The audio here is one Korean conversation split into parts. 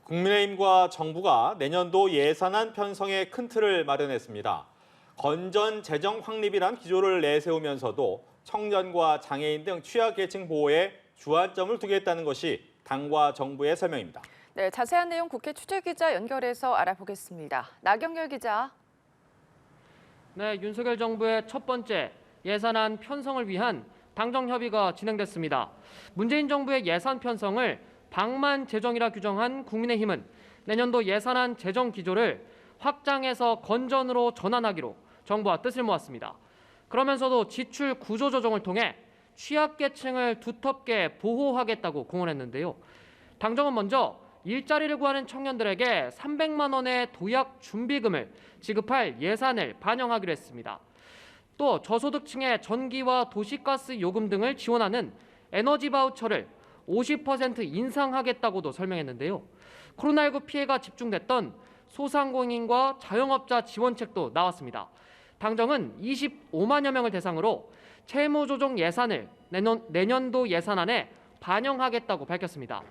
국민의힘과 정부가 내년도 예산안 편성에 큰 틀을 마련했습니다. 건전 재정 확립이란 기조를 내세우면서도 청년과 장애인 등 취약계층 보호에 주안점을 두겠다는 것이 당과 정부의 설명입니다. 네, 자세한 내용 국회 취재기자 연결해서 알아보겠습니다. 나경열 기자. 네, 윤석열 정부의 첫 번째 예산안 편성을 위한 당정 협의가 진행됐습니다. 문재인 정부의 예산 편성을 방만 재정이라 규정한 국민의힘은 내년도 예산안 재정 기조를 확장해서 건전으로 전환하기로 정부와 뜻을 모았습니다. 그러면서도 지출 구조 조정을 통해 취약계층을 두텁게 보호하겠다고 공언했는데요. 당정은 먼저 일자리를 구하는 청년들에게 300만 원의 도약 준비금을 지급할 예산을 반영하기로 했습니다. 또 저소득층의 전기와 도시가스 요금 등을 지원하는 에너지 바우처를 50% 인상하겠다고도 설명했는데요. 코로나19 피해가 집중됐던 소상공인과 자영업자 지원책도 나왔습니다. 당정은 25만여 명을 대상으로 채무조정 예산을 내년도 예산안에 반영하겠다고 밝혔습니다.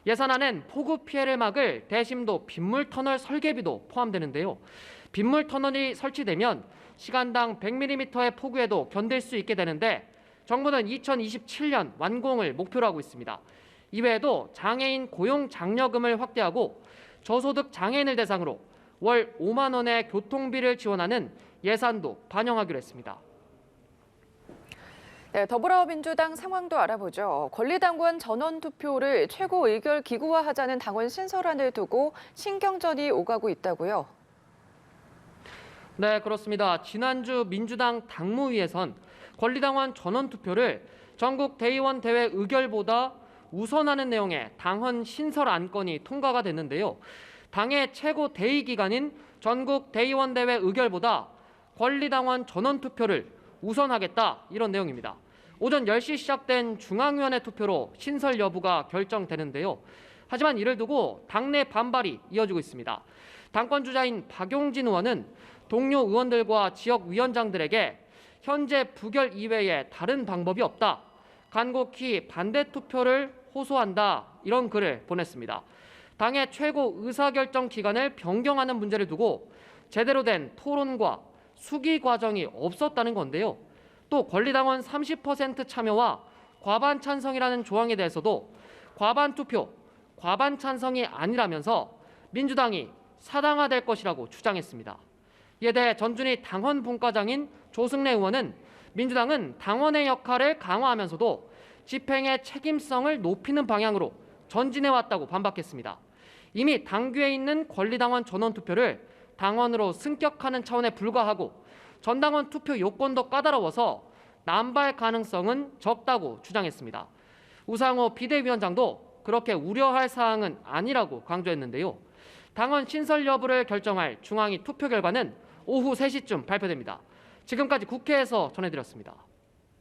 예산안엔 폭우 피해를 막을 대심도 빗물터널 설계비도 포함되는데요. 빗물터널이 설치되면 시간당 100mm의 폭우에도 견딜 수 있게 되는데 정부는 2027년 완공을 목표로 하고 있습니다. 이외에도 장애인 고용 장려금을 확대하고 저소득 장애인을 대상으로 월 5만 원의 교통비를 지원하는 예산도 반영하기로 했습니다. 네, 더불어민주당 상황도 알아보죠. 권리당원 전원투표를 최고의결기구화하자는 당원 신설안을 두고 신경전이 오가고 있다고요? 네, 그렇습니다. 지난주 민주당 당무위에선 권리당원 전원투표를 전국 대의원 대회 의결보다 우선하는 내용의 당헌 신설 안건이 통과가 됐는데요. 당의 최고 대의기관인 전국 대의원 대회 의결보다 권리당원 전원투표를 우선하겠다, 이런 내용입니다. 오전 10시 시작된 중앙위원회 투표로 신설 여부가 결정되는데요. 하지만 이를 두고 당내 반발이 이어지고 있습니다. 당권 주자인 박용진 의원은 동료 의원들과 지역위원장들에게 현재 부결 이외에 다른 방법이 없다, 간곡히 반대 투표를 호소한다, 이런 글을 보냈습니다. 당의 최고 의사결정 기관을 변경하는 문제를 두고 제대로 된 토론과 수기 과정이 없었다는 건데요. 또 권리당원 30% 참여와 과반 찬성이라는 조항에 대해서도 과반 투표, 과반 찬성이 아니라면서 민주당이 사당화될 것이라고 주장했습니다. 이에 대해 전준희 당헌 본과장인 조승래 의원은 민주당은 당원의 역할을 강화하면서도 집행의 책임성을 높이는 방향으로 전진해왔다고 반박했습니다. 이미 당규에 있는 권리당원 전원투표를 당원으로 승격하는 차원에 불과하고 전당원 투표 요건도 까다로워서 남발 가능성은 적다고 주장했습니다. 우상호 비대위원장도 그렇게 우려할 사항은 아니라고 강조했는데요. 당원 신설 여부를 결정할 중앙위 투표 결과는 오후 3시쯤 발표됩니다. 지금까지 국회에서 전해드렸습니다.